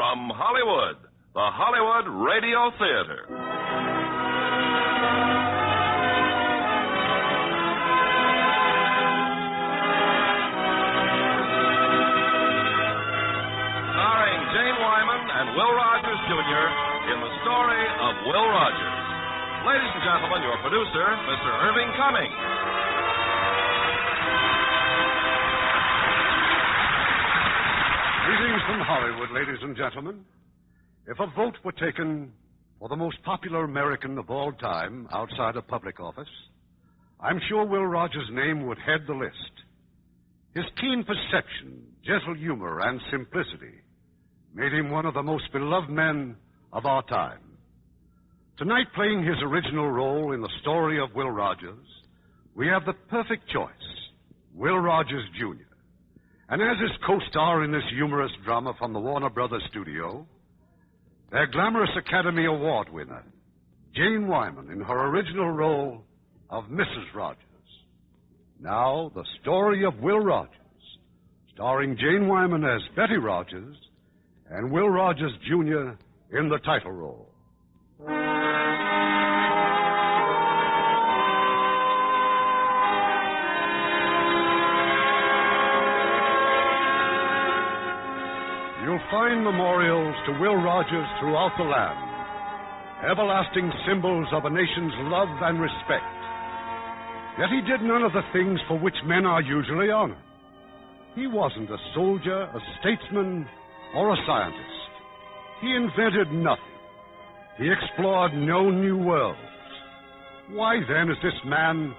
from Hollywood, the Hollywood Radio Theater. Starring Jane Wyman and Will Rogers, Jr. in the story of Will Rogers. Ladies and gentlemen, your producer, Mr. Irving Cummings. Greetings from Hollywood, ladies and gentlemen. If a vote were taken for the most popular American of all time outside of public office, I'm sure Will Rogers' name would head the list. His keen perception, gentle humor, and simplicity made him one of the most beloved men of our time. Tonight, playing his original role in the story of Will Rogers, we have the perfect choice, Will Rogers, Jr. And as his co-star in this humorous drama from the Warner Brothers studio, their glamorous Academy Award winner, Jane Wyman, in her original role of Mrs. Rogers. Now, the story of Will Rogers, starring Jane Wyman as Betty Rogers and Will Rogers, Jr. in the title role. You'll find memorials to Will Rogers throughout the land, everlasting symbols of a nation's love and respect. Yet he did none of the things for which men are usually honored. He wasn't a soldier, a statesman, or a scientist. He invented nothing. He explored no new worlds. Why, then, is this man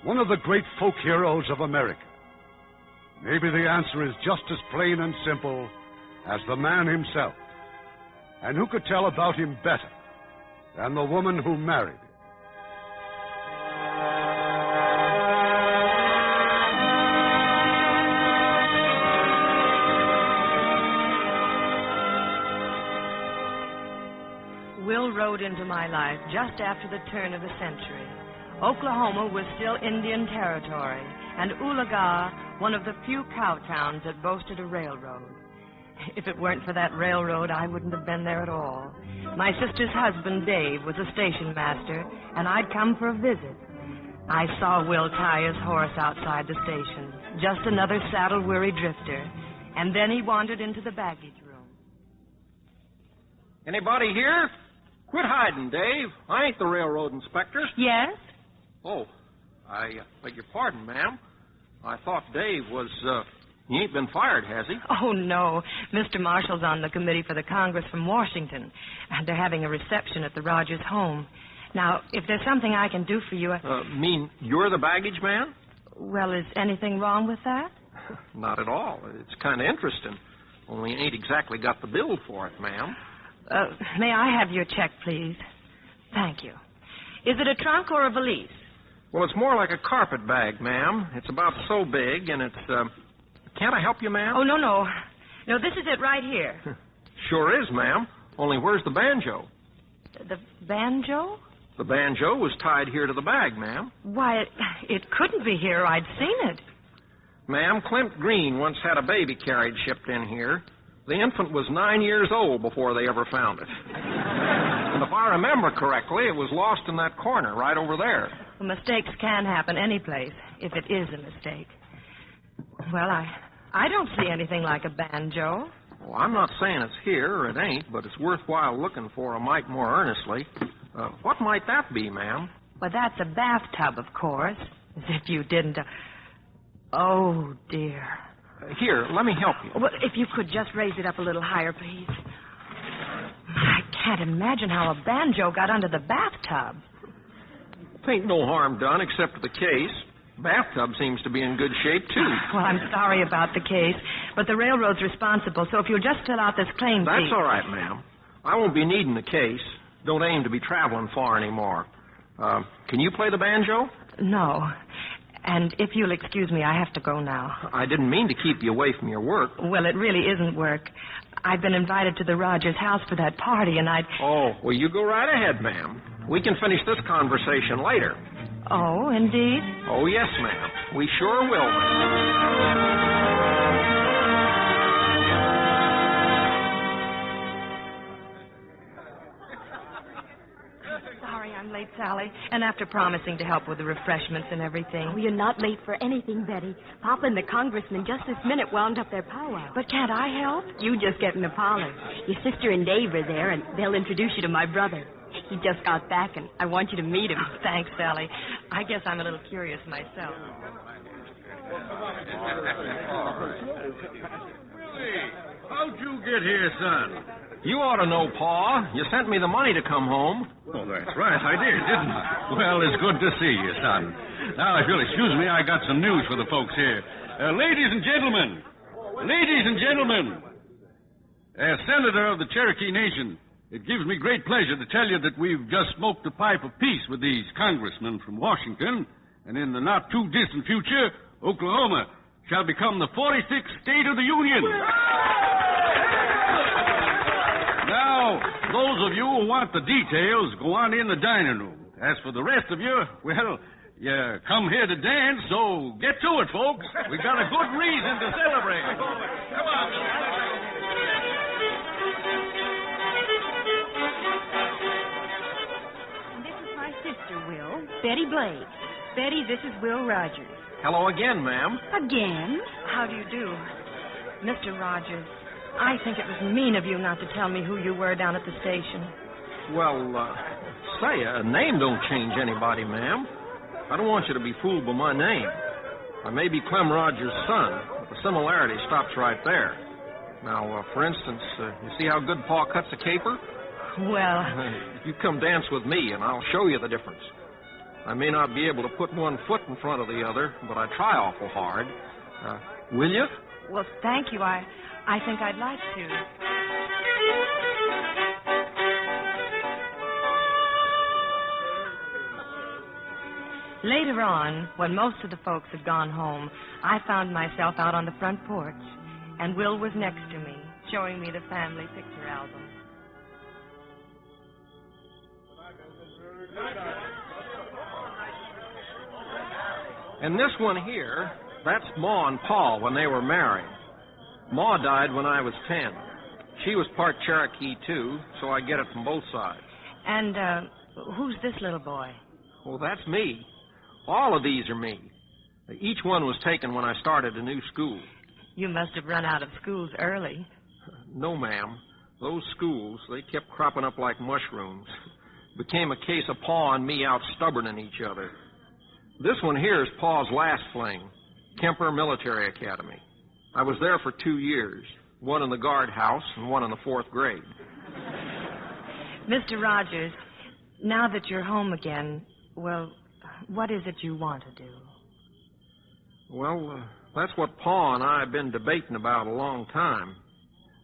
one of the great folk heroes of America? Maybe the answer is just as plain and simple as the man himself. And who could tell about him better than the woman who married him? Will rode into my life just after the turn of the century. Oklahoma was still Indian territory, and Oologah one of the few cow towns that boasted a railroad. If it weren't for that railroad, I wouldn't have been there at all. My sister's husband, Dave, was a station master, and I'd come for a visit. I saw Will tie his horse outside the station, just another saddle-weary drifter, and then he wandered into the baggage room. Anybody here? Quit hiding, Dave. I ain't the railroad inspector. Yes? Oh, I beg your pardon, ma'am. I thought Dave was, he ain't been fired, has he? Oh, no. Mr. Marshall's on the committee for the Congress from Washington, and they're having a reception at the Rogers home. Now, if there's something I can do for you... Mean you're the baggage man? Well, is anything wrong with that? Not at all. It's kind of interesting. Only ain't exactly got the bill for it, ma'am. May I have your check, please? Thank you. Is it a trunk or a valise? Well, it's more like a carpet bag, ma'am. It's about so big, and it's, Can't I help you, ma'am? Oh, no. No, this is it right here. Sure is, ma'am. Only where's the banjo? The banjo? The banjo was tied here to the bag, ma'am. Why, it couldn't be here. I'd seen it. Ma'am, Clint Green once had a baby carriage shipped in here. The infant was 9 years old before they ever found it. And if I remember correctly, it was lost in that corner right over there. Well, mistakes can happen any place, if it is a mistake. Well, I don't see anything like a banjo. Well, I'm not saying it's here or it ain't, but it's worthwhile looking for a mite more earnestly. What might that be, ma'am? Well, that's a bathtub, of course. As if you didn't... Oh, dear. Here, let me help you. Well, if you could just raise it up a little higher, please. I can't imagine how a banjo got under the bathtub. Ain't no harm done except to the case. Bathtub seems to be in good shape, too. Well, I'm sorry about the case, but the railroad's responsible, so if you'll just fill out this claim That's sheet... all right, ma'am. I won't be needing the case. Don't aim to be traveling far anymore. Can you play the banjo? No. And if you'll excuse me, I have to go now. I didn't mean to keep you away from your work. Well, it really isn't work. I've been invited to the Rogers house for that party, and I'd... Oh, well, you go right ahead, ma'am. We can finish this conversation later. Oh, indeed? Oh, yes, ma'am. We sure will, ma'am. I'm late, Sally. And after promising to help with the refreshments and everything. Oh, you're not late for anything, Betty. Papa and the congressman just this minute wound up their powwow. But can't I help? You just get in the parlor. Your sister and Dave are there, and they'll introduce you to my brother. He just got back, and I want you to meet him. Oh, thanks, Sally. I guess I'm a little curious myself. Willie, how'd you get here, son? You ought to know, Pa. You sent me the money to come home. Oh, that's right. I did, didn't I? Well, it's good to see you, son. Now, if you'll excuse me, I got some news for the folks here. Ladies and gentlemen, as Senator of the Cherokee Nation, it gives me great pleasure to tell you that we've just smoked a pipe of peace with these congressmen from Washington, and in the not-too-distant future, Oklahoma shall become the 46th state of the Union. Now, those of you who want the details, go on in the dining room. As for the rest of you, well, you come here to dance, so get to it, folks. We got a good reason to celebrate. Come on. This is my sister, Will. Betty Blake. Betty, this is Will Rogers. Hello again, ma'am. Again? How do you do? Mr. Rogers, I think it was mean of you not to tell me who you were down at the station. Well, say, a name don't change anybody, ma'am. I don't want you to be fooled by my name. I may be Clem Rogers' son, but the similarity stops right there. Now, for instance, you see how good Pa cuts a caper? Well... You come dance with me, and I'll show you the difference. I may not be able to put one foot in front of the other, but I try awful hard. Will you? Well, thank you. I think I'd like to. Later on, when most of the folks had gone home, I found myself out on the front porch, and Will was next to me, showing me the family picture album. And this one here, that's Ma and Pa when they were married. Ma died when I was 10. She was part Cherokee, too, so I get it from both sides. And, who's this little boy? Well, that's me. All of these are me. Each one was taken when I started a new school. You must have run out of schools early. No, ma'am. Those schools, they kept cropping up like mushrooms. Became a case of Pa and me out stubborning each other. This one here is Pa's last fling, Kemper Military Academy. I was there for 2 years, one in the guardhouse and one in the 4th grade. Mr. Rogers, now that you're home again, well, what is it you want to do? Well, that's what Pa and I have been debating about a long time.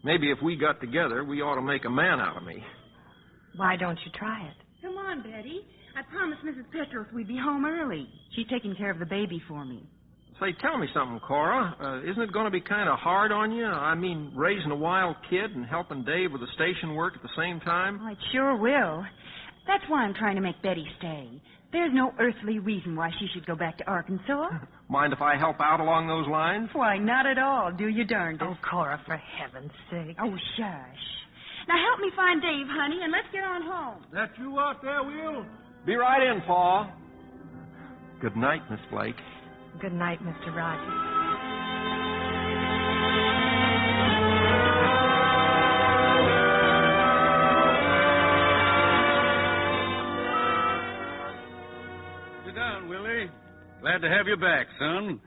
Maybe if we got together, we ought to make a man out of me. Why don't you try it? Come on, Betty. I promised Mrs. Petros we'd be home early. She's taking care of the baby for me. Say, tell me something, Cora. Isn't it going to be kind of hard on you? I mean, raising a wild kid and helping Dave with the station work at the same time? Oh, it sure will. That's why I'm trying to make Betty stay. There's no earthly reason why she should go back to Arkansas. Mind if I help out along those lines? Why, not at all. Do your darndest. Oh, Cora, for heaven's sake. Oh, shush. Now help me find Dave, honey, and let's get on home. That you out there, Will? Be right in, Pa. Good night, Miss Blake. Good night, Mr. Rogers. Sit down, Willie. Glad to have you back, son.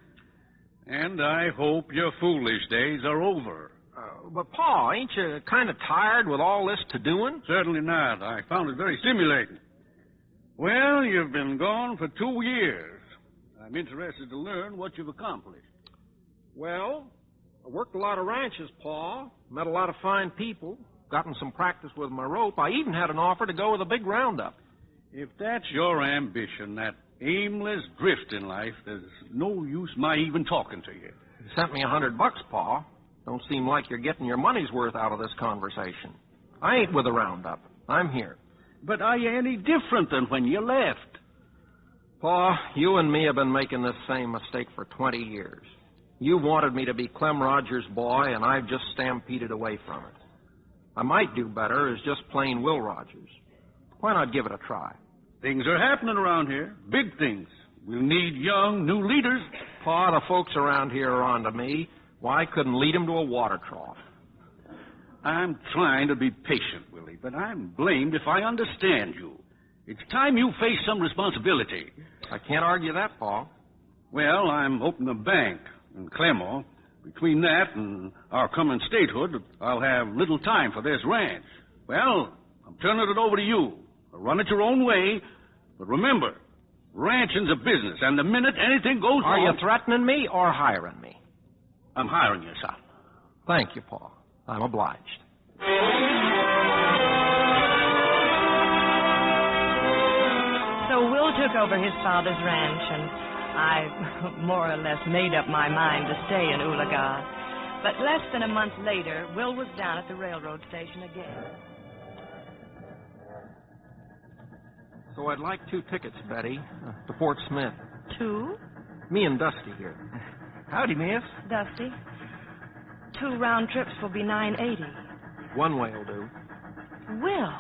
And I hope your foolish days are over. But, Pa, ain't you kind of tired with all this to-doing? Certainly not. I found it very stimulating. Well, you've been gone for 2 years. I'm interested to learn what you've accomplished. Well, I worked a lot of ranches, Pa. Met a lot of fine people. Gotten some practice with my rope. I even had an offer to go with a big roundup. If that's your ambition, that aimless drift in life, there's no use my even talking to you. You sent me $100, Pa. Don't seem like you're getting your money's worth out of this conversation. I ain't with a roundup. I'm here. But are you any different than when you left? Pa, you and me have been making this same mistake for 20 years. You wanted me to be Clem Rogers' boy, and I've just stampeded away from it. I might do better as just plain Will Rogers. Why not give it a try? Things are happening around here. Big things. We'll need young, new leaders. Pa, the folks around here are on to me. Why couldn't lead them to a water trough? I'm trying to be patient, Willie, but I'm blamed if I understand you. It's time you face some responsibility. I can't argue that, Pa. Well, I'm opening a bank in Clem. Between that and our coming statehood, I'll have little time for this ranch. Well, I'm turning it over to you. Run it your own way, but remember, ranching's a business, and the minute anything goes wrong... Are you threatening me or hiring me? I'm hiring you, son. Thank you, Pa. I'm obliged. So Will took over his father's ranch, and I more or less made up my mind to stay in Ulaga. But less than a month later, Will was down at the railroad station again. So I'd like 2 tickets, Betty, to Fort Smith. 2? Me and Dusty here. Howdy, miss. Dusty. 2 round trips will be $9.80. One way will do. Will.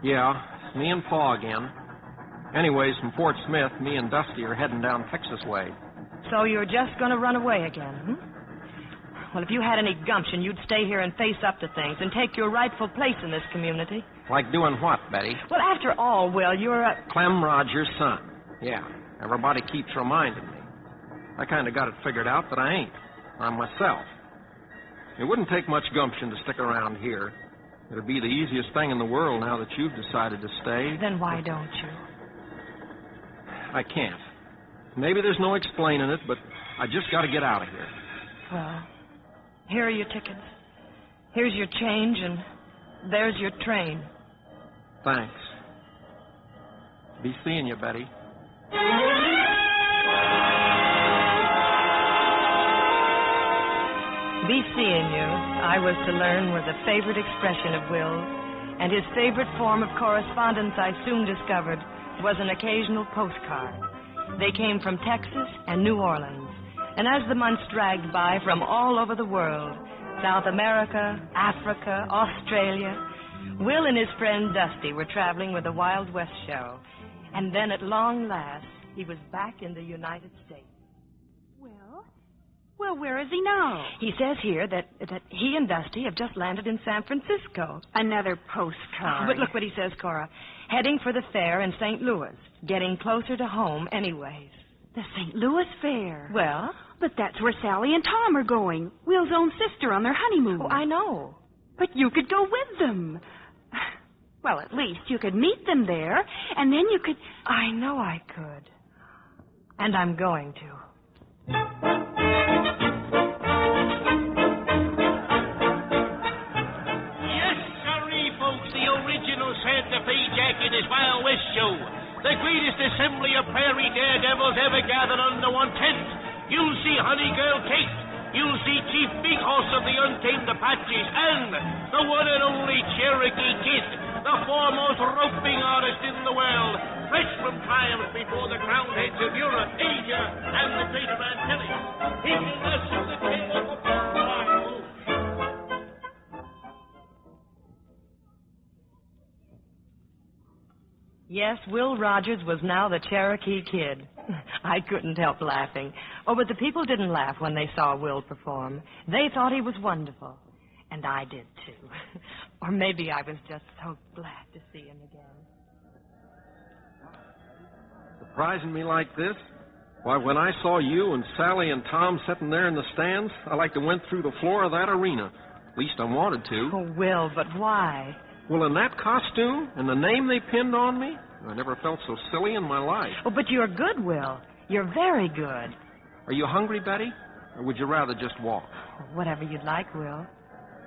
Yeah, it's me and Pa again. Anyways, from Fort Smith, me and Dusty are heading down Texas way. So you're just going to run away again, hmm? Well, if you had any gumption, you'd stay here and face up to things and take your rightful place in this community. Like doing what, Betty? Well, after all, Will, you're a... Clem Rogers' son. Yeah, everybody keeps reminding me. I kind of got it figured out that I ain't. I'm myself. It wouldn't take much gumption to stick around here. It'd be the easiest thing in the world now that you've decided to stay. Then why don't you? I can't. Maybe there's no explaining it, but I just got to get out of here. Well, here are your tickets. Here's your change, and there's your train. Thanks. Be seeing you, Betty. Be seeing you, I was to learn, was a favorite expression of Will's, and his favorite form of correspondence I soon discovered was an occasional postcard. They came from Texas and New Orleans, and as the months dragged by from all over the world, South America, Africa, Australia, Will and his friend Dusty were traveling with the Wild West show, and then at long last, he was back in the United States. Well, where is he now? He says here that he and Dusty have just landed in San Francisco. Another postcard. But look what he says, Cora. Heading for the fair in St. Louis. Getting closer to home anyways. The St. Louis fair. Well? But that's where Sally and Tom are going. Will's own sister on their honeymoon. Oh, I know. But you could go with them. Well, at least you could meet them there, and then you could... I know I could. And I'm going to. This Wild West show, the greatest assembly of prairie daredevils ever gathered under one tent. You'll see Honey Girl Kate, you'll see Chief Big Horse of the Untamed Apaches, and the one and only Cherokee Kid, the foremost roping artist in the world, fresh from triumphs before the crowned heads of Europe, Asia, and the Greater Antilles. He will wrestle the tale of the Yes, Will Rogers was now the Cherokee Kid. I couldn't help laughing. Oh, but the people didn't laugh when they saw Will perform. They thought he was wonderful. And I did, too. Or maybe I was just so glad to see him again. Surprising me like this? Why, when I saw you and Sally and Tom sitting there in the stands, I like to went through the floor of that arena. At least I wanted to. Oh, Will, but why? Well, in that costume and the name they pinned on me, I never felt so silly in my life. Oh, but you're good, Will. You're very good. Are you hungry, Betty? Or would you rather just walk? Whatever you'd like, Will.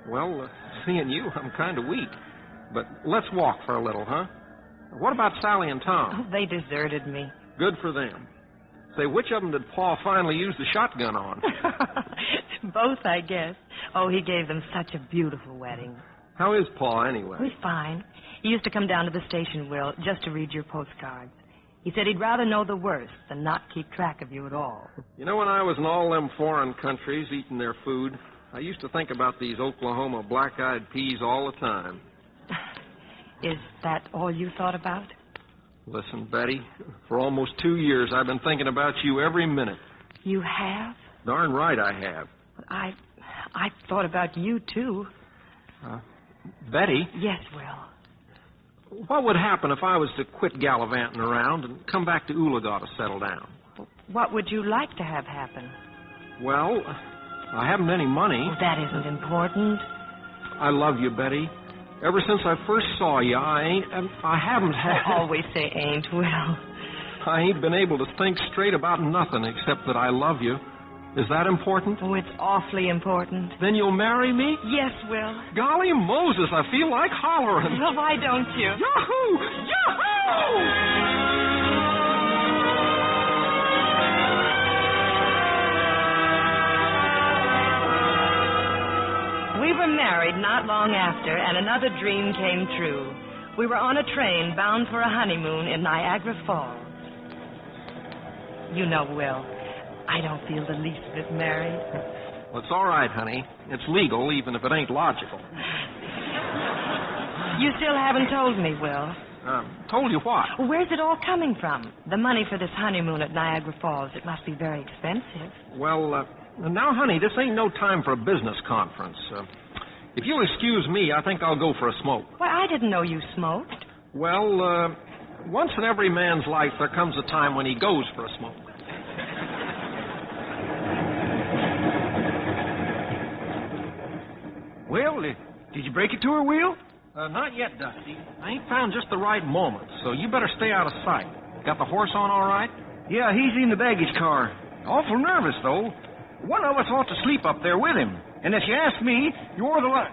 Well, seeing you, I'm kind of weak. But let's walk for a little, huh? What about Sally and Tom? Oh, they deserted me. Good for them. Say, which of them did Pa finally use the shotgun on? Both, I guess. Oh, he gave them such a beautiful wedding. How is Pa, anyway? He's fine. He used to come down to the station, Will, just to read your postcards. He said he'd rather know the worst than not keep track of you at all. You know, when I was in all them foreign countries eating their food, I used to think about these Oklahoma black-eyed peas all the time. Is that all you thought about? Listen, Betty, for almost 2 years I've been thinking about you every minute. You have? Darn right I have. I thought about you, too. Betty? Yes, Will. What would happen if I was to quit gallivanting around and come back to Oologah to settle down? What would you like to have happen? Well, I haven't any money. Oh, that isn't important. I love you, Betty. Ever since I first saw you, I haven't had... I always say ain't, Will. I ain't been able to think straight about nothing except that I love you. Is that important? Oh, it's awfully important. Then you'll marry me? Yes, Will. Golly Moses, I feel like hollering. Well, why don't you? Yahoo! Yahoo! We were married not long after, and another dream came true. We were on a train bound for a honeymoon in Niagara Falls. You know, Will, I don't feel the least bit married. Well, it's all right, honey. It's legal, even if it ain't logical. You still haven't told me, Will. Told you what? Where's it all coming from? The money for this honeymoon at Niagara Falls. It must be very expensive. Well, now, honey, this ain't no time for a business conference. If you'll excuse me, I think I'll go for a smoke. Why, I didn't know you smoked. Well, once in every man's life, there comes a time when he goes for a smoke. Well, did you break it to her, Will? Not yet, Dusty. I ain't found just the right moment, so you better stay out of sight. Got the horse on all right? Yeah, he's in the baggage car. Awful nervous, though. One of us ought to sleep up there with him. And if you ask me, you're the one.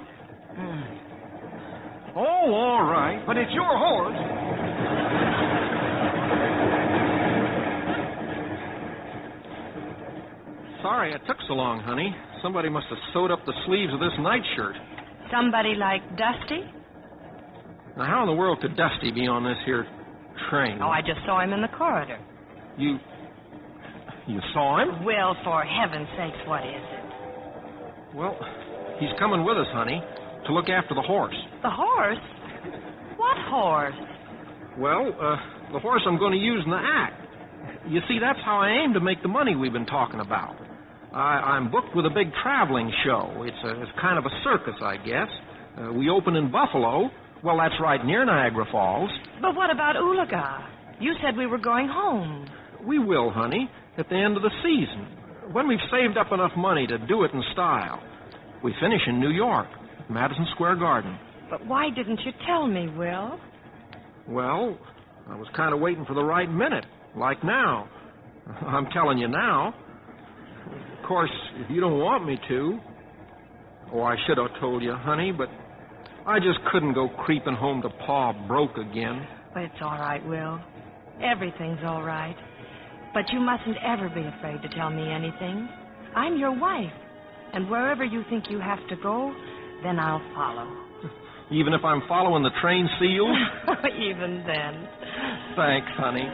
Oh, all right, but it's your horse. Sorry it took so long, honey. Somebody must have sewed up the sleeves of this nightshirt. Somebody like Dusty? Now, how in the world could Dusty be on this here train? Oh, I just saw him in the corridor. You saw him? Will, for heaven's sakes, what is it? Well, he's coming with us, honey, to look after the horse. The horse? What horse? Well, the horse I'm going to use in the act. You see, that's how I aim to make the money we've been talking about. I'm booked with a big traveling show. It's kind of a circus, I guess. We open in Buffalo. Well, that's right near Niagara Falls. But what about Oologah? You said we were going home. We will, honey, at the end of the season, when we've saved up enough money to do it in style. We finish in New York, Madison Square Garden. But why didn't you tell me, Will? Well, I was kind of waiting for the right minute, like now. I'm telling you now. Of course, if you don't want me to... Oh, I should have told you, honey, but I just couldn't go creeping home to Pa broke again. But it's all right, Will. Everything's all right. But you mustn't ever be afraid to tell me anything. I'm your wife. And wherever you think you have to go, then I'll follow. Even if I'm following the train seals? Even then. Thanks, honey.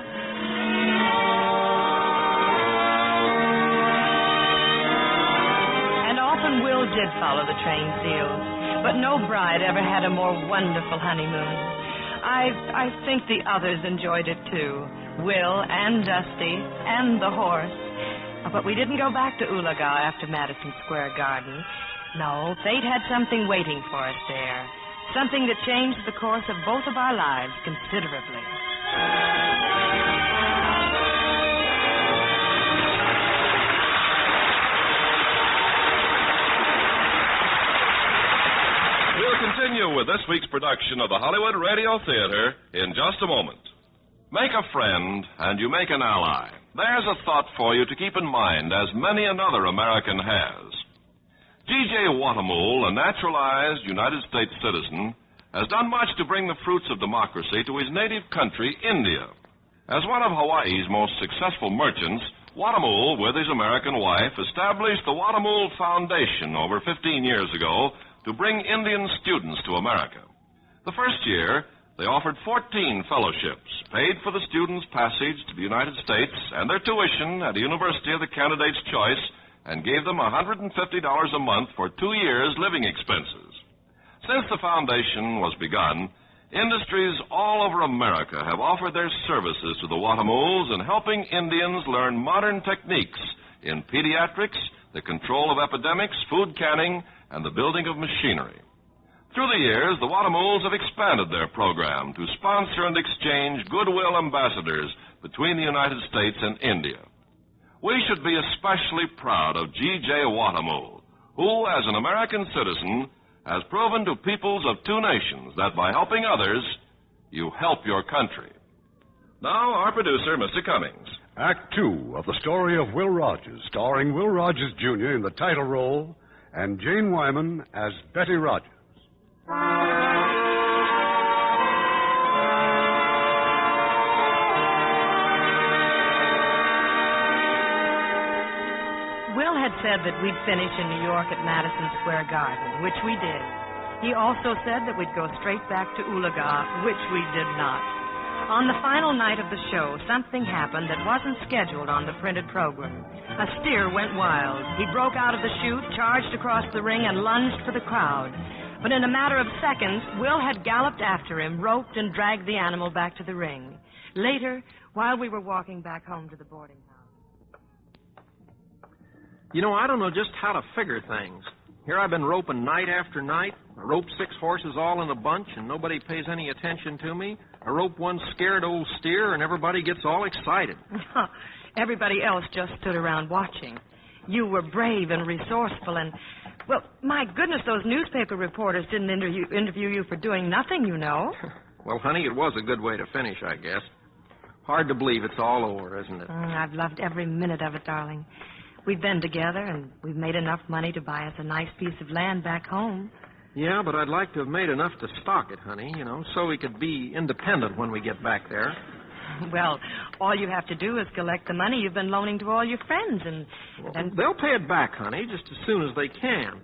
And often Will did follow the train seals. But no bride ever had a more wonderful honeymoon. I think the others enjoyed it, too. Will and Dusty and the horse. But we didn't go back to Oologah after Madison Square Garden. No, fate had something waiting for us there. Something that changed the course of both of our lives considerably. We'll continue with this week's production of the Hollywood Radio Theater in just a moment. Make a friend, and you make an ally. There's a thought for you to keep in mind, as many another American has. G.J. Watamool, a naturalized United States citizen, has done much to bring the fruits of democracy to his native country, India. As one of Hawaii's most successful merchants, Watamool, with his American wife, established the Watamool Foundation over 15 years ago to bring Indian students to America. The first year, they offered 14 fellowships, paid for the students' passage to the United States and their tuition at a university of the candidate's choice, and gave them $150 a month for 2 years' living expenses. Since the foundation was begun, Industries all over America have offered their services to the Watamuls in helping Indians learn modern techniques in pediatrics, the control of epidemics, food canning, and the building of machinery. Through the years, the Watamuls have expanded their program to sponsor and exchange goodwill ambassadors between the United States and India. We should be especially proud of G.J. Watamul, who, as an American citizen, has proven to peoples of two nations that by helping others, you help your country. Now, our producer, Mr. Cummings. Act 2 of the story of Will Rogers, starring Will Rogers, Jr. in the title role and Jane Wyman as Betty Rogers. Will had said that we'd finish in New York at Madison Square Garden, which we did. He also said that we'd go straight back to Oolaga, which we did not. On the final night of the show, something happened that wasn't scheduled on the printed program. A steer went wild. He broke out of the chute, charged across the ring, and lunged for the crowd. But in a matter of seconds, Will had galloped after him, roped and dragged the animal back to the ring. Later, while we were walking back home to the boarding house. You know, I don't know just how to figure things. Here I've been roping night after night. I rope 6 horses all in a bunch, and nobody pays any attention to me. I rope one scared old steer, and everybody gets all excited. Everybody else just stood around watching. You were brave and resourceful, and, well, my goodness, those newspaper reporters didn't interview you for doing nothing, you know. Well, honey, it was a good way to finish, I guess. Hard to believe it's all over, isn't it? I've loved every minute of it, darling. We've been together, and we've made enough money to buy us a nice piece of land back home. Yeah, but I'd like to have made enough to stock it, honey, you know, so we could be independent when we get back there. Well, all you have to do is collect the money you've been loaning to all your friends, and they'll pay it back, honey, just as soon as they can.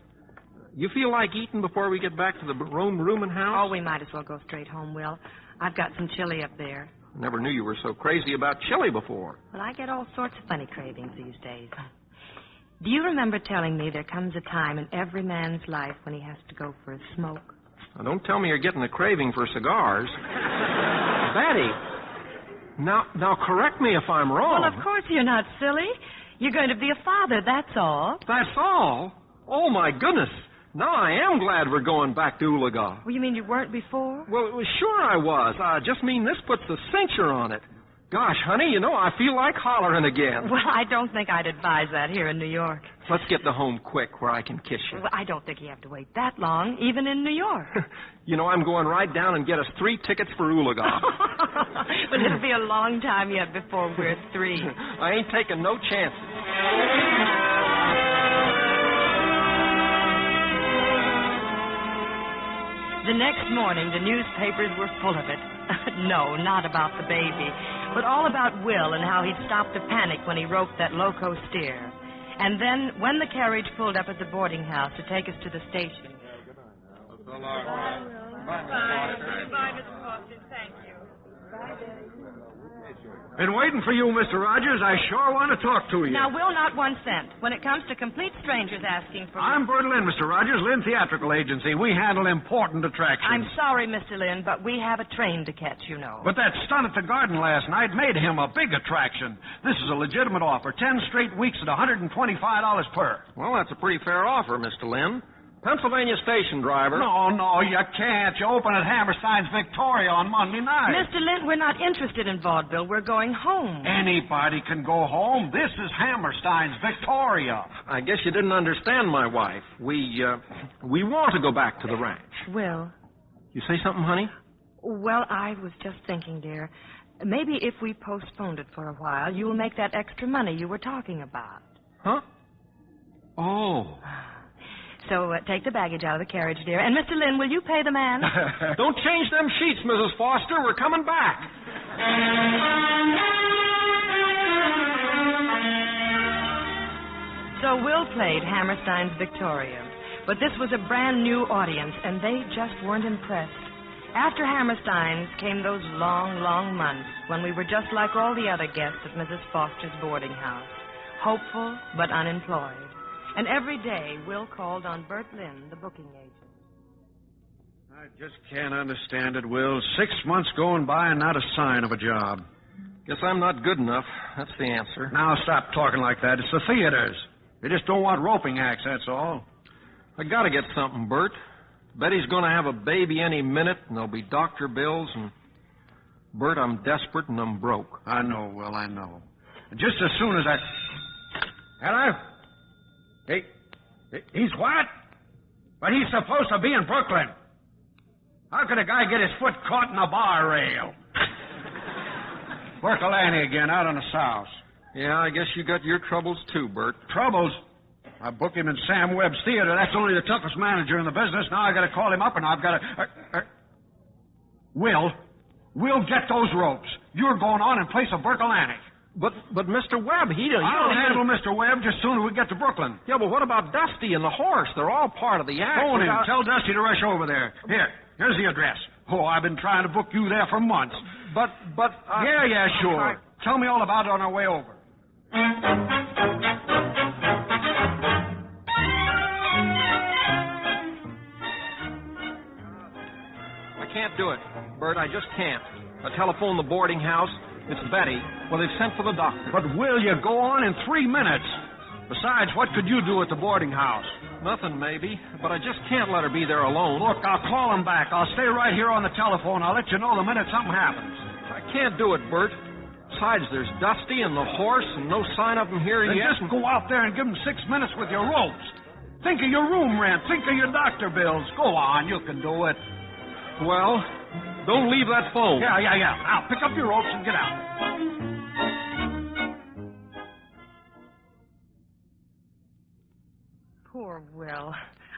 You feel like eating before we get back to the rooming house? Oh, we might as well go straight home, Will. I've got some chili up there. Never knew you were so crazy about chili before. Well, I get all sorts of funny cravings these days. Do you remember telling me there comes a time in every man's life when he has to go for a smoke? Now, don't tell me you're getting a craving for cigars. Betty, now correct me if I'm wrong. Well, of course you're not silly. You're going to be a father, that's all. That's all? Oh, my goodness. Now I am glad we're going back to Oolaga. Well, you mean you weren't before? Well, sure I was. I just mean this puts the cincher on it. Gosh, honey, you know, I feel like hollering again. Well, I don't think I'd advise that here in New York. Let's get to home quick where I can kiss you. Well, I don't think you have to wait that long, even in New York. You know, I'm going right down and get us 3 tickets for Oolaga. But it'll be a long time yet before we're 3. I ain't taking no chances. The next morning, the newspapers were full of it. No, not about the baby, but all about Will and how he'd stopped a panic when he roped that loco steer. And then, when the carriage pulled up at the boarding house to take us to the station. Goodbye, Mr. Foster. Thank you. Been waiting for you, Mr. Rogers. I sure want to talk to you. Now, Will, not 1 cent. When it comes to complete strangers asking for... I'm Bert Lynn, Mr. Rogers, Lynn Theatrical Agency. We handle important attractions. I'm sorry, Mr. Lynn, but we have a train to catch, you know. But that stunt at the Garden last night made him a big attraction. This is a legitimate offer. 10 straight weeks at $125 per. Well, that's a pretty fair offer, Mr. Lynn. Pennsylvania station driver. No, you can't. You open at Hammerstein's Victoria on Monday night. Mr. Lynn, we're not interested in vaudeville. We're going home. Anybody can go home. This is Hammerstein's Victoria. I guess you didn't understand my wife. We want to go back to the ranch. Will. You say something, honey? Well, I was just thinking, dear, maybe if we postponed it for a while, you'll make that extra money you were talking about. Huh? Oh. So take the baggage out of the carriage, dear. And, Mr. Lynn, will you pay the man? Don't change them sheets, Mrs. Foster. We're coming back. So Will played Hammerstein's Victoria. But this was a brand new audience, and they just weren't impressed. After Hammerstein's came those long, long months when we were just like all the other guests at Mrs. Foster's boarding house, hopeful but unemployed. And every day, Will called on Bert Lynn, the booking agent. I just can't understand it, Will. 6 months going by and not a sign of a job. Guess I'm not good enough. That's the answer. Now stop talking like that. It's the theaters. They just don't want roping acts, that's all. I gotta get something, Bert. Betty's gonna have a baby any minute, and there'll be doctor bills, and... Bert, I'm desperate and I'm broke. I know, Will, I know. Just as soon as I... Hello? He's what? But he's supposed to be in Brooklyn. How could a guy get his foot caught in a bar rail? Berkelani again, out on the south. Yeah, I guess you got your troubles too, Bert. Troubles? I booked him in Sam Webb's theater. That's only the toughest manager in the business. Now I got to call him up, and I've got to... Will, we'll get those ropes. You're going on in place of Berkelani. But Mr. Webb, I'll handle Mr. Webb just soon as we get to Brooklyn. Yeah, but what about Dusty and the horse? They're all part of the act. Phone him. Tell Dusty to rush over there. Here's the address. Oh, I've been trying to book you there for months. But... Yeah, sure. Tell me all about it on our way over. I can't do it, Bert. I just can't. I telephoned the boarding house. It's Betty. Well, they've sent for the doctor. But will you go on in 3 minutes? Besides, what could you do at the boarding house? Nothing, maybe. But I just can't let her be there alone. Look, I'll call him back. I'll stay right here on the telephone. I'll let you know the minute something happens. I can't do it, Bert. Besides, there's Dusty and the horse and no sign of him here then yet. Just go out there and give him 6 minutes with your ropes. Think of your room rent. Think of your doctor bills. Go on. You can do it. Well, don't leave that phone. Yeah. Now, pick up your ropes and get out. Poor Will.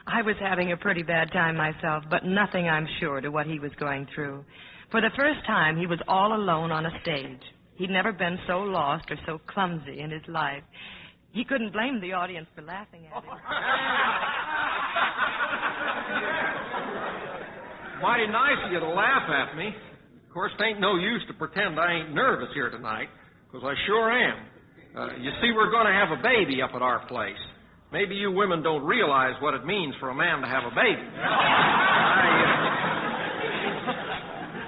I was having a pretty bad time myself, but nothing, I'm sure, to what he was going through. For the first time, he was all alone on a stage. He'd never been so lost or so clumsy in his life. He couldn't blame the audience for laughing at him. Mighty nice of you to laugh at me. Of course, it ain't no use to pretend I ain't nervous here tonight, because I sure am. You see, we're going to have a baby up at our place. Maybe you women don't realize what it means for a man to have a baby.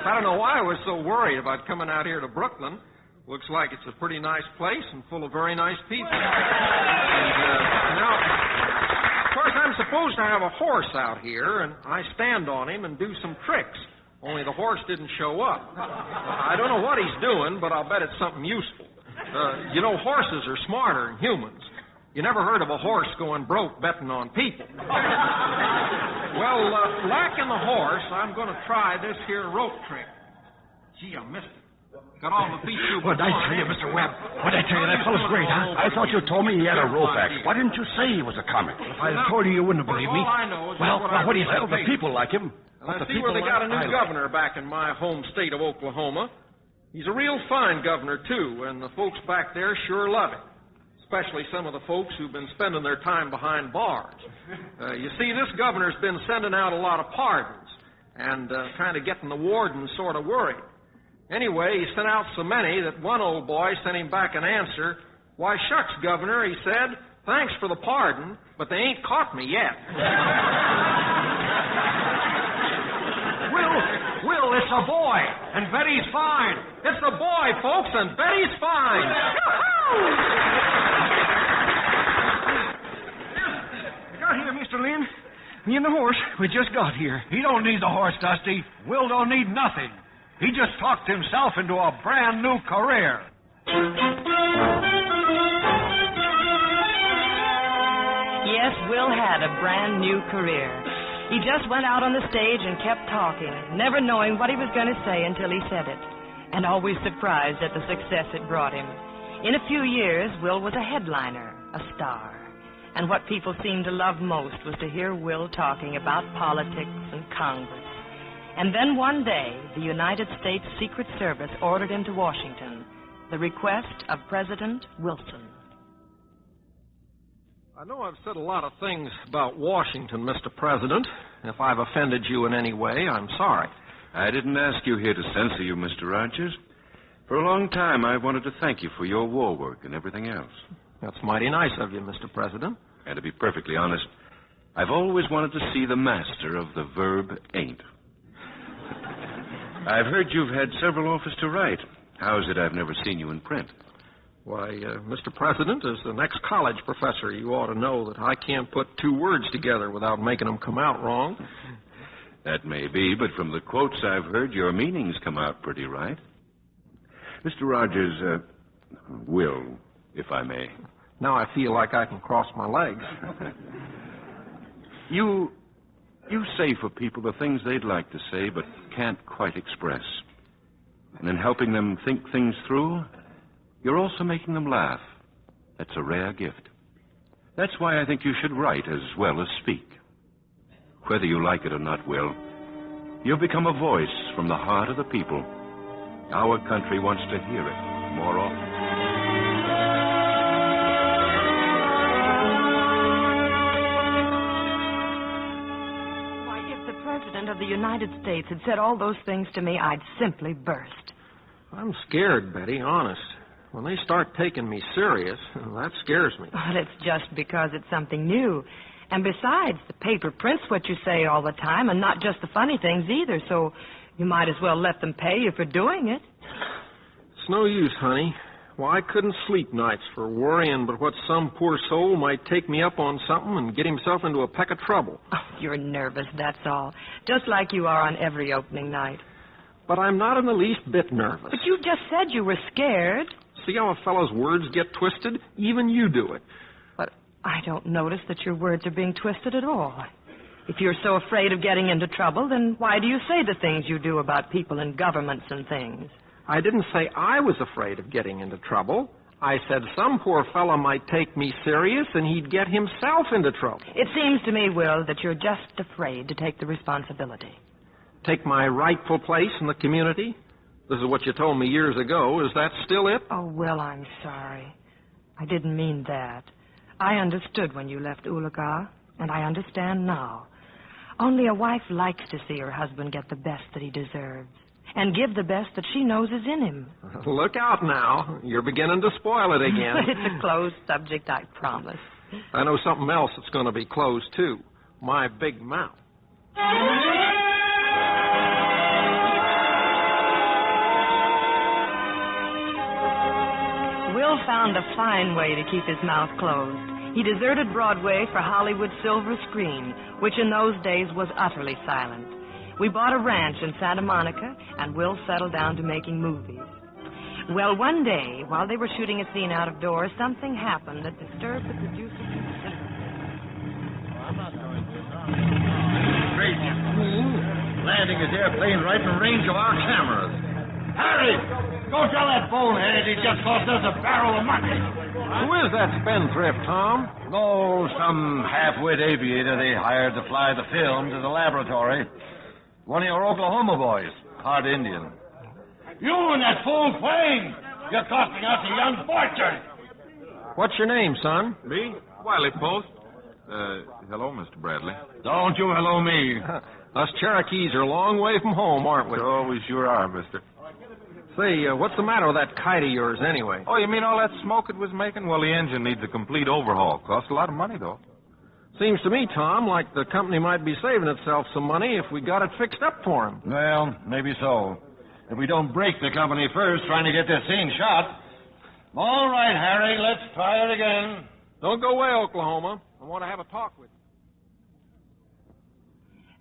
I don't know why I was so worried about coming out here to Brooklyn. Looks like it's a pretty nice place and full of very nice people. Now, of course, I'm supposed to have a horse out here, and I stand on him and do some tricks. Only the horse didn't show up. I don't know what he's doing, but I'll bet it's something useful. Horses are smarter than humans. You never heard of a horse going broke betting on people. Well, lacking the horse, I'm going to try this here rope trick. Gee, I missed it. Got all the feet you... What'd I tell you, Mr. Webb? What'd I tell you? That fellow's great, huh? I thought you told me he had a rope act. Why didn't you say he was a comic? If I had told you, you wouldn't have believed me. All I know is well, what do you think? The people like him. I see where they got a new governor back in my home state of Oklahoma. He's a real fine governor, too, and the folks back there sure love him. Especially some of the folks who've been spending their time behind bars. You see, this governor's been sending out a lot of pardons and kind of getting the wardens sort of worried. Anyway, he sent out so many that one old boy sent him back an answer. Why, shucks, Governor, he said, thanks for the pardon, but they ain't caught me yet. Will, it's a boy, and Betty's fine. It's a boy, folks, and Betty's fine. Got here, Mr. Lynn. Me and the horse, we just got here. He don't need the horse, Dusty. Will don't need nothing. He just talked himself into a brand new career. Yes, Will had a brand new career. He just went out on the stage and kept talking, never knowing what he was going to say until he said it, and always surprised at the success it brought him. In a few years, Will was a headliner, a star. And what people seemed to love most was to hear Will talking about politics and Congress. And then one day, the United States Secret Service ordered him to Washington, the request of President Wilson. I know I've said a lot of things about Washington, Mr. President. If I've offended you in any way, I'm sorry. I didn't ask you here to censor you, Mr. Rogers. For a long time, I wanted to thank you for your war work and everything else. That's mighty nice of you, Mr. President. And to be perfectly honest, I've always wanted to see the master of the verb ain't. I've heard you've had several offers to write. How is it I've never seen you in print? Why, Mr. President, as an ex-college professor, you ought to know that I can't put two words together without making them come out wrong. That may be, but from the quotes I've heard, your meanings come out pretty right. Mr. Rogers, Will, if I may. Now I feel like I can cross my legs. You say for people the things they'd like to say but can't quite express. And in helping them think things through, you're also making them laugh. That's a rare gift. That's why I think you should write as well as speak. Whether you like it or not, Will, you've become a voice from the heart of the people. Our country wants to hear it more often. Why, if the President of the United States had said all those things to me, I'd simply burst. I'm scared, Betty, honest. When they start taking me serious, that scares me. Well, it's just because it's something new. And besides, the paper prints what you say all the time, and not just the funny things either, so you might as well let them pay you for doing it. It's no use, honey. Why, I couldn't sleep nights for worrying but what some poor soul might take me up on something and get himself into a peck of trouble. Oh, you're nervous, that's all. Just like you are on every opening night. But I'm not in the least bit nervous. But you just said you were scared. See how a fellow's words get twisted? Even you do it. But I don't notice that your words are being twisted at all. If you're so afraid of getting into trouble, then why do you say the things you do about people and governments and things? I didn't say I was afraid of getting into trouble. I said some poor fellow might take me serious and he'd get himself into trouble. It seems to me, Will, that you're just afraid to take the responsibility. Take my rightful place in the community? This is what you told me years ago. Is that still it? Oh, Will, I'm sorry. I didn't mean that. I understood when you left Ulaga, and I understand now. Only a wife likes to see her husband get the best that he deserves, and give the best that she knows is in him. Look out now. You're beginning to spoil it again. It's a closed subject, I promise. I know something else that's going to be closed, too. My big mouth. Will found a fine way to keep his mouth closed. He deserted Broadway for Hollywood's silver screen, which in those days was utterly silent. We bought a ranch in Santa Monica, and Will settled down to making movies. Well, one day, while they were shooting a scene out of doors, something happened that disturbed the producers considerably. Great. Landing his airplane right in range of our cameras. Harry! Go tell that bonehead he just cost us a barrel of money. Who is that spendthrift, Tom? Oh, some half-wit aviator they hired to fly the film to the laboratory. One of your Oklahoma boys, hard Indian. You and that fool plane! You're costing us a young fortune! What's your name, son? Me? Wiley Post. Hello, Mr. Bradley. Don't you hello me. Us Cherokees are a long way from home, aren't we? Oh, we sure are, mister. Say, what's the matter with that kite of yours, anyway? Oh, you mean all that smoke it was making? Well, the engine needs a complete overhaul. Costs a lot of money, though. Seems to me, Tom, like the company might be saving itself some money if we got it fixed up for him. Well, maybe so. If we don't break the company first trying to get this scene shot. All right, Harry, let's try it again. Don't go away, Oklahoma. I want to have a talk with you.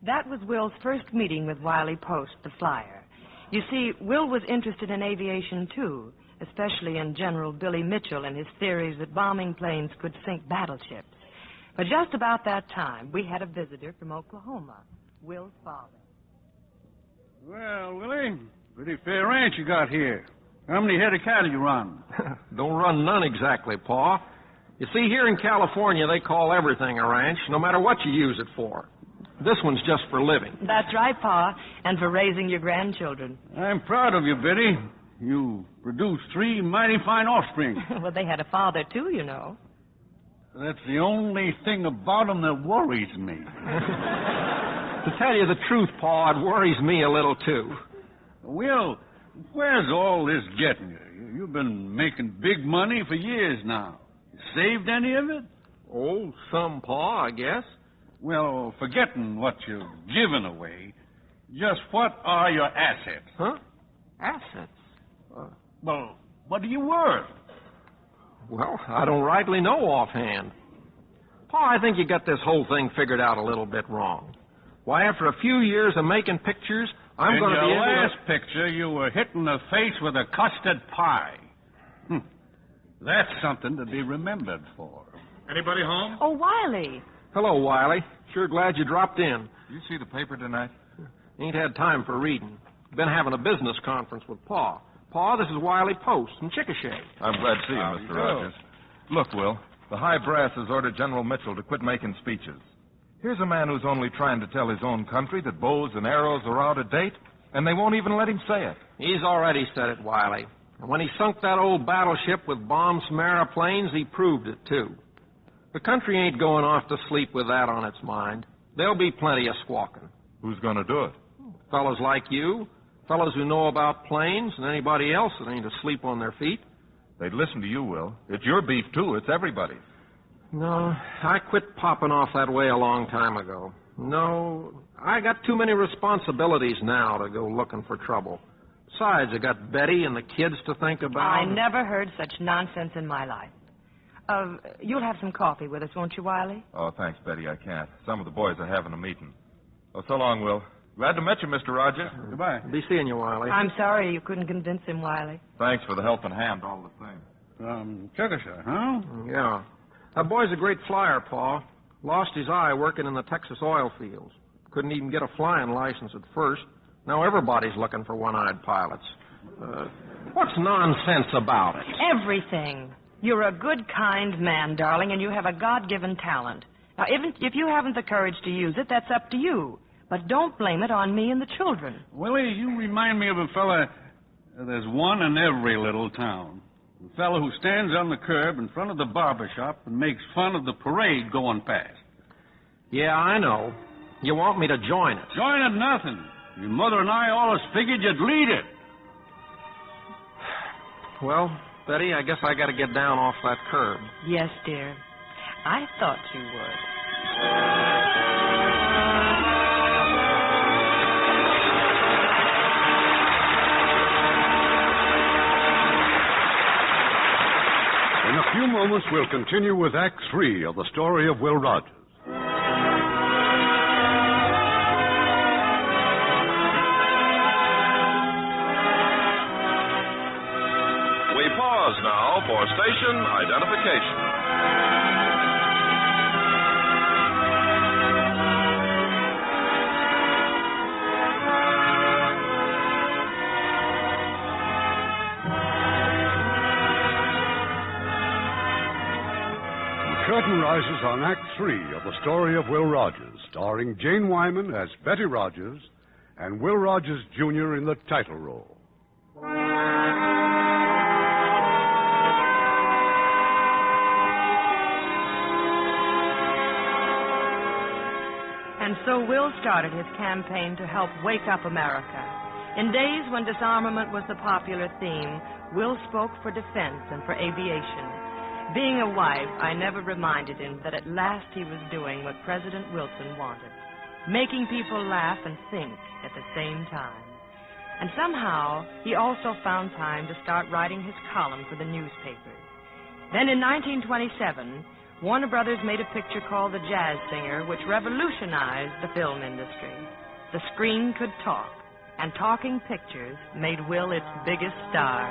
That was Will's first meeting with Wiley Post, the flyer. You see, Will was interested in aviation, too, especially in General Billy Mitchell and his theories that bombing planes could sink battleships. But just about that time, we had a visitor from Oklahoma, Will's father. Well, Willie, pretty fair ranch you got here. How many head of cattle you run? Don't run none exactly, Pa. You see, here in California, they call everything a ranch, no matter what you use it for. This one's just for living. That's right, Pa, and for raising your grandchildren. I'm proud of you, Betty. You produced 3 mighty fine offspring. Well, they had a father, too, you know. That's the only thing about them that worries me. To tell you the truth, Pa, it worries me a little, too. Will, where's all this getting you? You've been making big money for years now. You saved any of it? Oh, some, Pa, I guess. Well, forgetting what you've given away, Just what are your assets? Huh? Assets? Well, what are you worth? Well, I don't rightly know offhand. Pa, I think you got this whole thing figured out a little bit wrong. Why, after a few years of making pictures, I'm going to be able to... In your last picture, you were hit in the face with a custard pie. That's something to be remembered for. Anybody home? Oh, Wiley. Hello, Wiley. Sure glad you dropped in. You see the paper tonight? Ain't had time for reading. Been having a business conference with Pa. Pa, this is Wiley Post from Chickasha. I'm glad to see you, Mr. Rogers. Look, Will, the high brass has ordered General Mitchell to quit making speeches. Here's a man who's only trying to tell his own country that bows and arrows are out of date, and they won't even let him say it. He's already said it, Wiley. And when he sunk that old battleship with bombs from airplanes, he proved it, too. The country ain't going off to sleep with that on its mind. There'll be plenty of squawking. Who's going to do it? Fellows like you, fellows who know about planes, and anybody else that ain't asleep on their feet. They'd listen to you, Will. It's your beef, too. It's everybody's. No, I quit popping off that way a long time ago. No, I got too many responsibilities now to go looking for trouble. Besides, I got Betty and the kids to think about. I never heard such nonsense in my life. You'll have some coffee with us, won't you, Wiley? Oh, thanks, Betty. I can't. Some of the boys are having a meeting. Oh, so long, Will. Glad to meet you, Mr. Rogers. Goodbye. Be seeing you, Wiley. I'm sorry you couldn't convince him, Wiley. Thanks for the helping hand all the same. Chickasha, huh? Yeah. That boy's a great flyer, Pa. Lost his eye working in the Texas oil fields. Couldn't even get a flying license at first. Now everybody's looking for one-eyed pilots. What's nonsense about it? Everything. You're a good, kind man, darling, and you have a God-given talent. Now, even if you haven't the courage to use it, that's up to you. But don't blame it on me and the children. Willie, you remind me of a fella. There's one in every little town. The fellow who stands on the curb in front of the barber shop and makes fun of the parade going past. Yeah, I know. You want me to join it? Join it nothing. Your mother and I always figured you'd lead it. Well, Betty, I guess I got to get down off that curb. Yes, dear. I thought you would. In a few moments, we'll continue with Act 3 of the story of Will Rogers. We pause now for station identification. The curtain rises on Act 3 of the story of Will Rogers, starring Jane Wyman as Betty Rogers and Will Rogers, Jr. in the title role. And so Will started his campaign to help wake up America. In days when disarmament was the popular theme, Will spoke for defense and for aviation. Being a wife, I never reminded him that at last he was doing what President Wilson wanted, making people laugh and think at the same time. And somehow, he also found time to start writing his column for the newspapers. Then in 1927, Warner Brothers made a picture called The Jazz Singer, which revolutionized the film industry. The screen could talk, and talking pictures made Will its biggest star.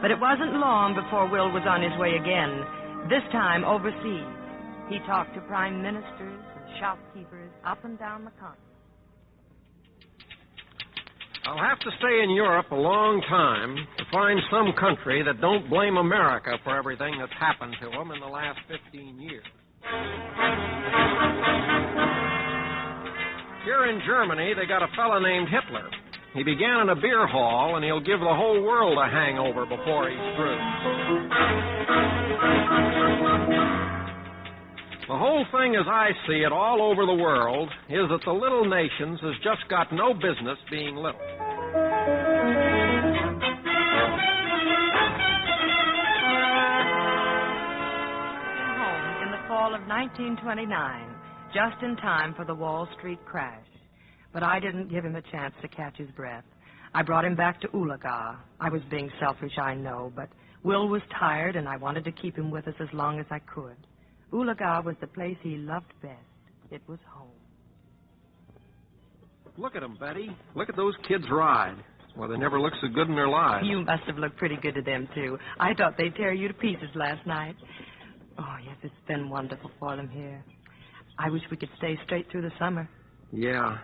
But it wasn't long before Will was on his way again, this time overseas. He talked to prime ministers and shopkeepers up and down the continent. I'll have to stay in Europe a long time to find some country that don't blame America for everything that's happened to them in the last 15 years. Here in Germany, they got a fella named Hitler. He began in a beer hall, and he'll give the whole world a hangover before he's through. The whole thing, as I see it, all over the world, is that the little nations has just got no business being little. Home in the fall of 1929, just in time for the Wall Street crash. But I didn't give him a chance to catch his breath. I brought him back to Ulaga. I was being selfish, I know, but Will was tired, and I wanted to keep him with us as long as I could. Ulaga was the place he loved best. It was home. Look at them, Betty. Look at those kids ride. Well, they never look so good in their lives. You must have looked pretty good to them, too. I thought they'd tear you to pieces last night. Oh, yes, it's been wonderful for them here. I wish we could stay straight through the summer. Yeah,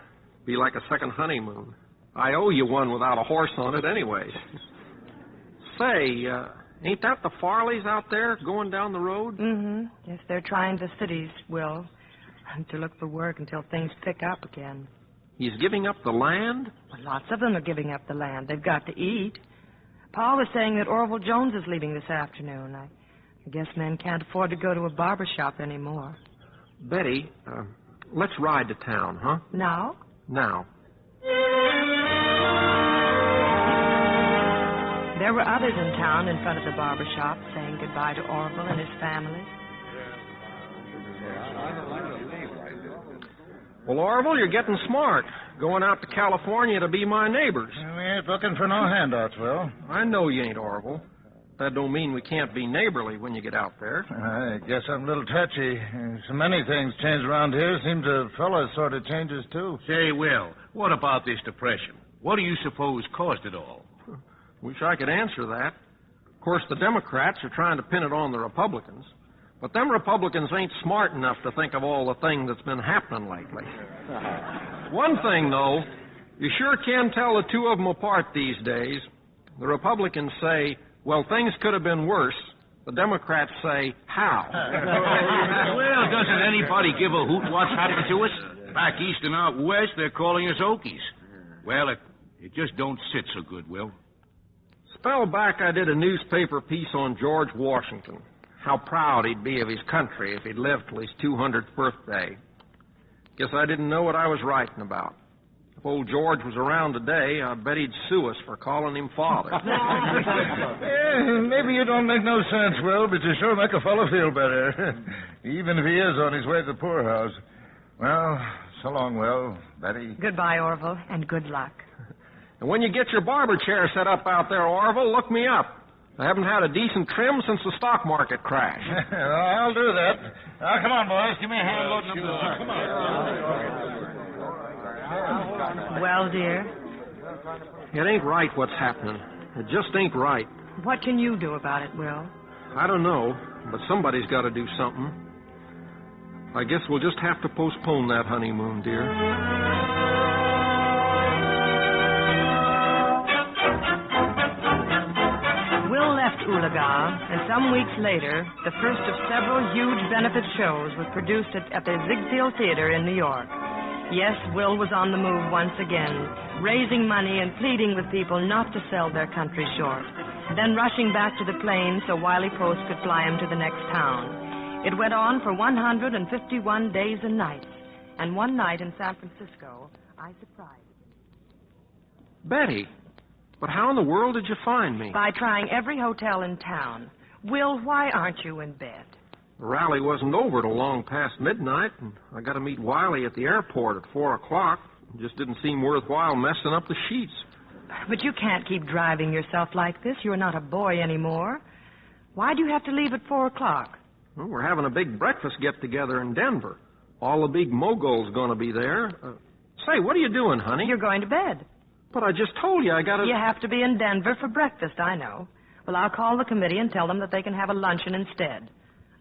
be like a second honeymoon. I owe you one without a horse on it anyways. Say, ain't that the Farleys out there going down the road? Mm-hmm. Yes, they're trying the cities, Will, to look for work until things pick up again. He's giving up the land? Well, lots of them are giving up the land. They've got to eat. Paul was saying that Orville Jones is leaving this afternoon. I guess men can't afford to go to a barber shop anymore. Betty, let's ride to town, huh? Now? Now. There were others in town in front of the barber shop saying goodbye to Orville and his family. Well, Orville, you're getting smart. Going out to California to be my neighbors. We ain't looking for no handouts, Will. I know you ain't, Orville. That don't mean we can't be neighborly when you get out there. I guess I'm a little touchy. So many things change around here. Seems a fella sort of changes, too. Say, Will, what about this depression? What do you suppose caused it all? Wish I could answer that. Of course, the Democrats are trying to pin it on the Republicans. But them Republicans ain't smart enough to think of all the things that's been happening lately. One thing, though, you sure can tell the two of them apart these days. The Republicans say, well, things could have been worse. The Democrats say, how? Well, doesn't anybody give a hoot what's happened to us? Back east and out west, they're calling us Okies. Well, it just don't sit so good, Will. Spell back, I did a newspaper piece on George Washington. How proud he'd be of his country if he'd lived till his 200th birthday. Guess I didn't know what I was writing about. If old George was around today, I bet he'd sue us for calling him father. Maybe you don't make no sense, Will, but you sure make a fellow feel better. Even if he is on his way to the poorhouse. Well, so long, Will. Betty. Goodbye, Orville, and good luck. And when you get your barber chair set up out there, Orville, look me up. I haven't had a decent trim since the stock market crash. I'll do that. Now, come on, boys. Give me a hand loading up the... Come on. Well, dear? It ain't right what's happening. It just ain't right. What can you do about it, Will? I don't know, but somebody's got to do something. I guess we'll just have to postpone that honeymoon, dear. Will left Ulaga, and some weeks later, the first of several huge benefit shows was produced at the Ziegfeld Theater in New York. Yes, Will was on the move once again, raising money and pleading with people not to sell their country short, then rushing back to the plane so Wiley Post could fly him to the next town. It went on for 151 days and nights, and one night in San Francisco, I surprised him. Betty, but how in the world did you find me? By trying every hotel in town. Will, why aren't you in bed? The rally wasn't over till long past midnight, and I got to meet Wiley at the airport at 4 o'clock. It just didn't seem worthwhile messing up the sheets. But you can't keep driving yourself like this. You're not a boy anymore. Why do you have to leave at 4 o'clock? Well, we're having a big breakfast get-together in Denver. All the big moguls going to be there. Say, what are you doing, honey? You're going to bed. But I just told you I got to... You have to be in Denver for breakfast, I know. Well, I'll call the committee and tell them that they can have a luncheon instead.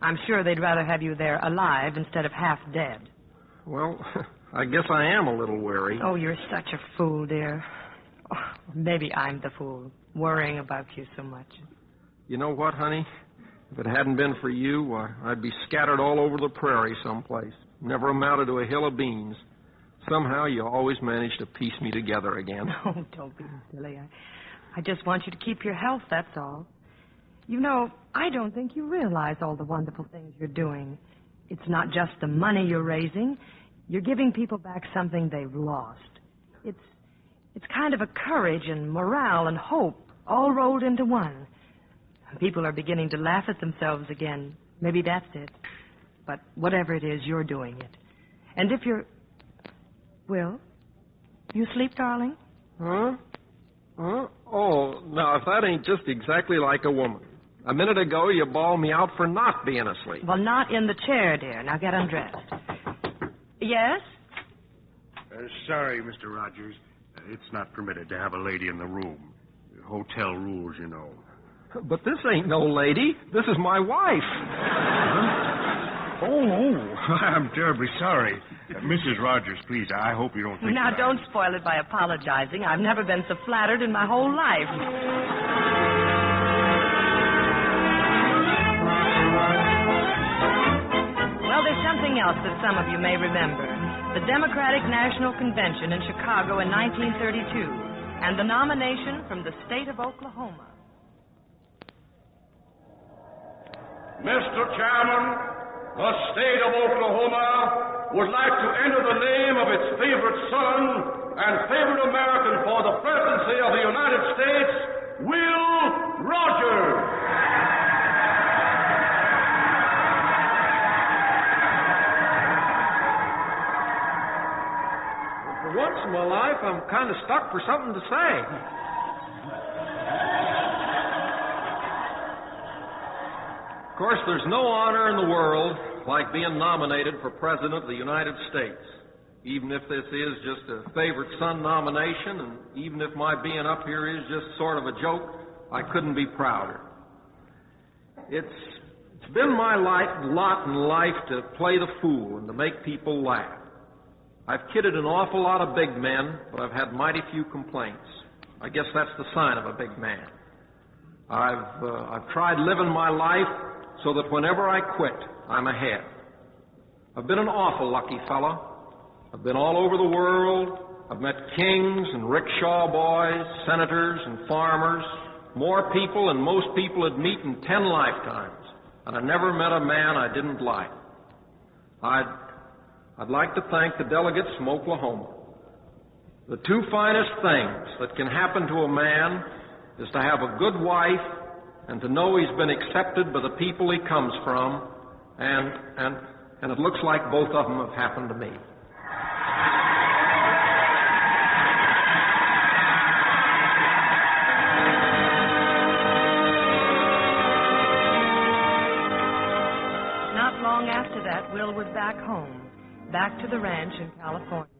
I'm sure they'd rather have you there alive instead of half dead. Well, I guess I am a little weary. Oh, you're such a fool, dear. Oh, maybe I'm the fool, worrying about you so much. You know what, honey? If it hadn't been for you, I'd be scattered all over the prairie someplace. Never amounted to a hill of beans. Somehow you always manage to piece me together again. Oh, don't be silly. I just want you to keep your health, that's all. You know, I don't think you realize all the wonderful things you're doing. It's not just the money you're raising. You're giving people back something they've lost. It's kind of a courage and morale and hope all rolled into one. People are beginning to laugh at themselves again. Maybe that's it. But whatever it is, you're doing it. And if you're... Will? You sleep, darling? Huh? Huh? Oh, now, if that ain't just exactly like a woman. A minute ago, you bawled me out for not being asleep. Well, not in the chair, dear. Now get undressed. Yes? Sorry, Mr. Rogers. It's not permitted to have a lady in the room. Hotel rules, you know. But this ain't no lady. This is my wife. I'm terribly sorry. Mrs. Rogers, please, I hope you don't think Now, that don't spoil it by apologizing. I've never been so flattered in my whole life. Well, there's something else that some of you may remember. The Democratic National Convention in Chicago in 1932, and the nomination from the state of Oklahoma. Mr. Chairman, the state of Oklahoma would like to enter the name of its favorite son and favorite American for the presidency of the United States, Will Rogers. For once in my life, I'm kind of stuck for something to say. Of course, there's no honor in the world like being nominated for President of the United States. Even if this is just a favorite son nomination, and even if my being up here is just sort of a joke, I couldn't be prouder. It's been my lot in life to play the fool and to make people laugh. I've kidded an awful lot of big men, but I've had mighty few complaints. I guess that's the sign of a big man. I've tried living my life so that whenever I quit, I'm ahead. I've been an awful lucky fella. I've been all over the world. I've met kings and rickshaw boys, senators and farmers, more people than most people would meet in 10 lifetimes. And I never met a man I didn't like. I'd like to thank the delegates from Oklahoma. The two finest things that can happen to a man is to have a good wife and to know he's been accepted by the people he comes from, and it looks like both of them have happened to me. Not long after that, Will was back home, back to the ranch in California.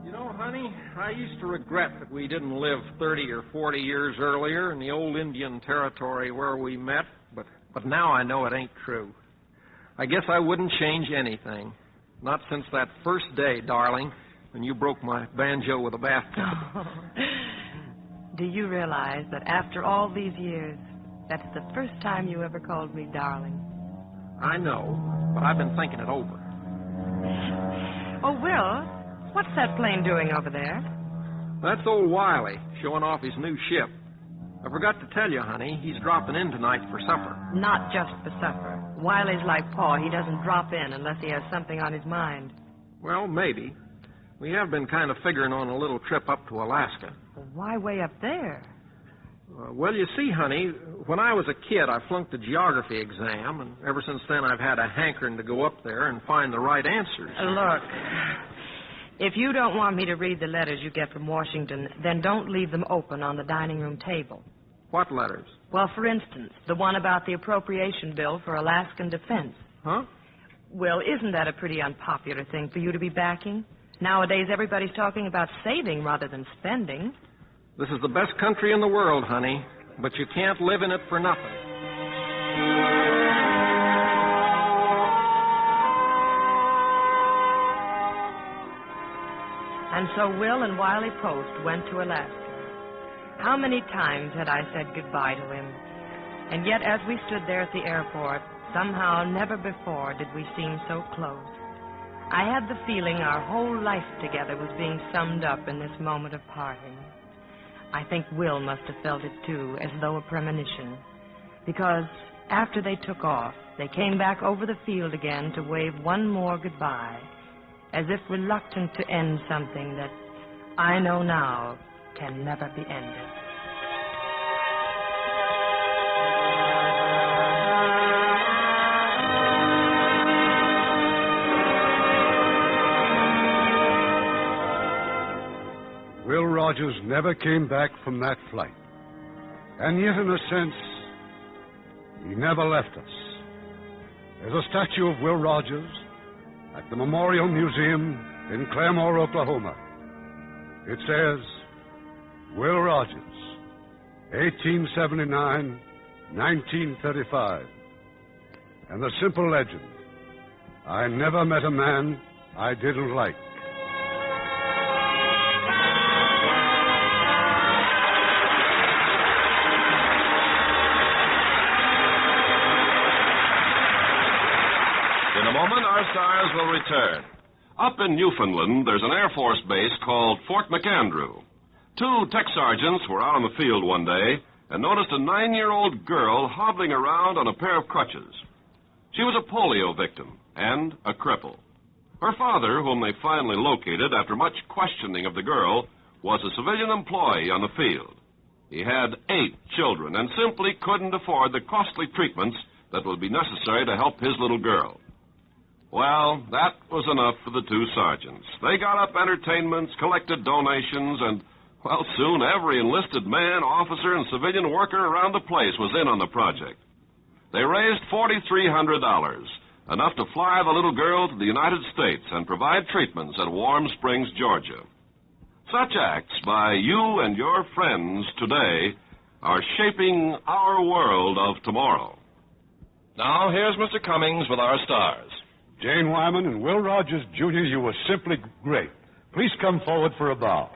You know, honey, I used to regret that we didn't live 30 or 40 years earlier in the old Indian territory where we met, but now I know it ain't true. I guess I wouldn't change anything. Not since that first day, darling, when you broke my banjo with a bathtub. Do you realize that after all these years, that's the first time you ever called me darling? I know, but I've been thinking it over. Oh, Will, what's that plane doing over there? That's old Wiley, showing off his new ship. I forgot to tell you, honey, he's dropping in tonight for supper. Not just for supper. Wiley's like Pa. He doesn't drop in unless he has something on his mind. Well, maybe. We have been kind of figuring on a little trip up to Alaska. Well, why way up there? Well, you see, honey, when I was a kid, I flunked the geography exam, and ever since then I've had a hankering to go up there and find the right answers. Look, if you don't want me to read the letters you get from Washington, then don't leave them open on the dining room table. What letters? Well, for instance, the one about the appropriation bill for Alaskan defense. Huh? Well, isn't that a pretty unpopular thing for you to be backing? Nowadays, everybody's talking about saving rather than spending. This is the best country in the world, honey, but you can't live in it for nothing. And so Will and Wiley Post went to Alaska. How many times had I said goodbye to him? And yet, as we stood there at the airport, somehow never before did we seem so close. I had the feeling our whole life together was being summed up in this moment of parting. I think Will must have felt it, too, as though a premonition. Because after they took off, they came back over the field again to wave one more goodbye, as if reluctant to end something that I know now can never be ended. Will Rogers never came back from that flight. And yet, in a sense, he never left us. There's a statue of Will Rogers at the Memorial Museum in Claremore, Oklahoma. It says, Will Rogers, 1879, 1935. And the simple legend, I never met a man I didn't like. In a moment, our stars will return. Up in Newfoundland, there's an Air Force base called Fort McAndrew. Two tech sergeants were out on the field one day and noticed a 9-year-old girl hobbling around on a pair of crutches. She was a polio victim and a cripple. Her father, whom they finally located after much questioning of the girl, was a civilian employee on the field. He had 8 children and simply couldn't afford the costly treatments that would be necessary to help his little girl. Well, that was enough for the two sergeants. They got up entertainments, collected donations, and, well, soon every enlisted man, officer, and civilian worker around the place was in on the project. They raised $4,300, enough to fly the little girl to the United States and provide treatments at Warm Springs, Georgia. Such acts by you and your friends today are shaping our world of tomorrow. Now, here's Mr. Cummings with our stars. Jane Wyman and Will Rogers, Jr., you were simply great. Please come forward for a bow.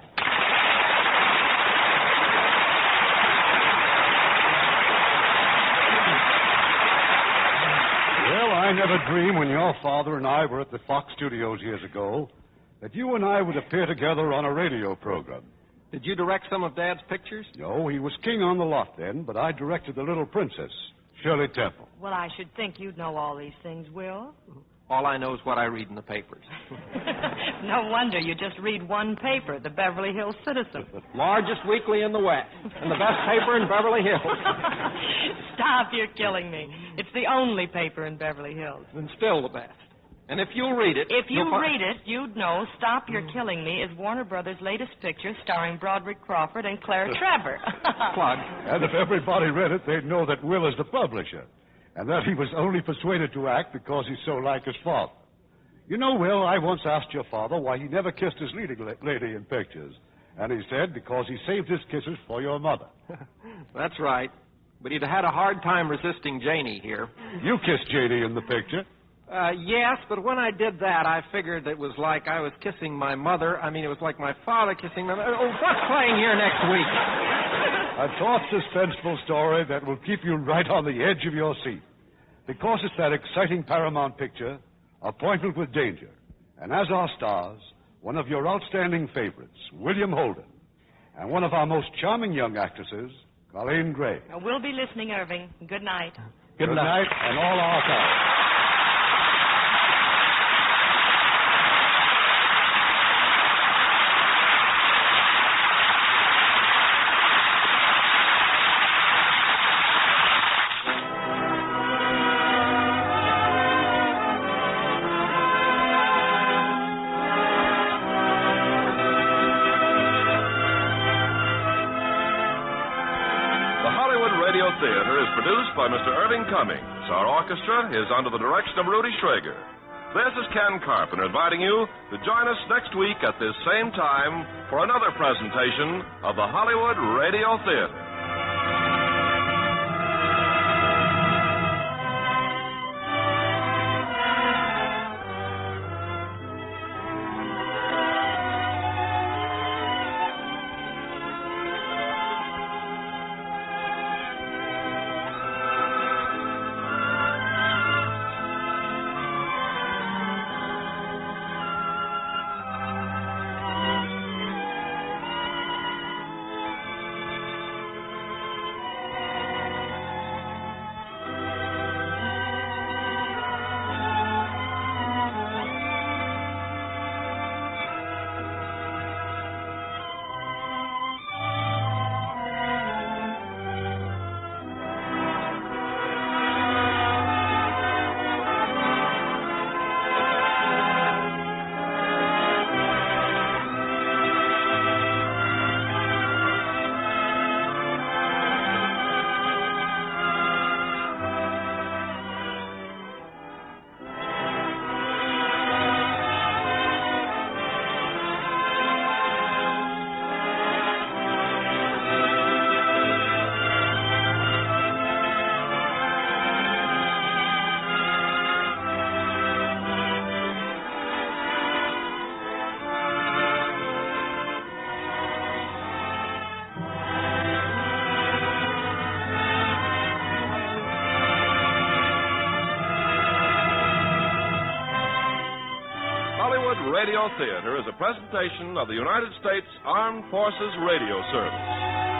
Well, I never dreamed when your father and I were at the Fox Studios years ago that you and I would appear together on a radio program. Did you direct some of Dad's pictures? No, he was king on the lot then, but I directed The Little Princess, Shirley Temple. Well, I should think you'd know all these things, Will. All I know is what I read in the papers. No wonder you just read one paper, the Beverly Hills Citizen. Largest weekly in the West, and the best paper in Beverly Hills. Stop, you're killing me. It's the only paper in Beverly Hills. And still the best. And if you'll read it... If you read it, you'd know Stop, You're Killing Me is Warner Brothers' latest picture starring Broderick Crawford and Claire Trevor. Plug. And if everybody read it, they'd know that Will is the publisher, and that he was only persuaded to act because he's so like his father. You know, Will, I once asked your father why he never kissed his leading lady in pictures, and he said because he saved his kisses for your mother. That's right. But he'd had a hard time resisting Janie here. You kissed Janie in the picture. Yes, but when I did that, I figured it was like I was kissing my mother. I mean, it was like my father kissing my mother. Oh, what's playing here next week? A taut, suspenseful story that will keep you right on the edge of your seat. Because it's that exciting Paramount picture, Appointment with Danger. And as our stars, one of your outstanding favorites, William Holden. And one of our most charming young actresses, Colleen Gray. We'll be listening, Irving. Good night. Good night, and all our stars. Theater is produced by Mr. Irving Cummings. Our orchestra is under the direction of Rudy Schrager. This is Ken Carpenter inviting you to join us next week at this same time for another presentation of the Hollywood Radio Theater. Radio Theater is a presentation of the United States Armed Forces Radio Service.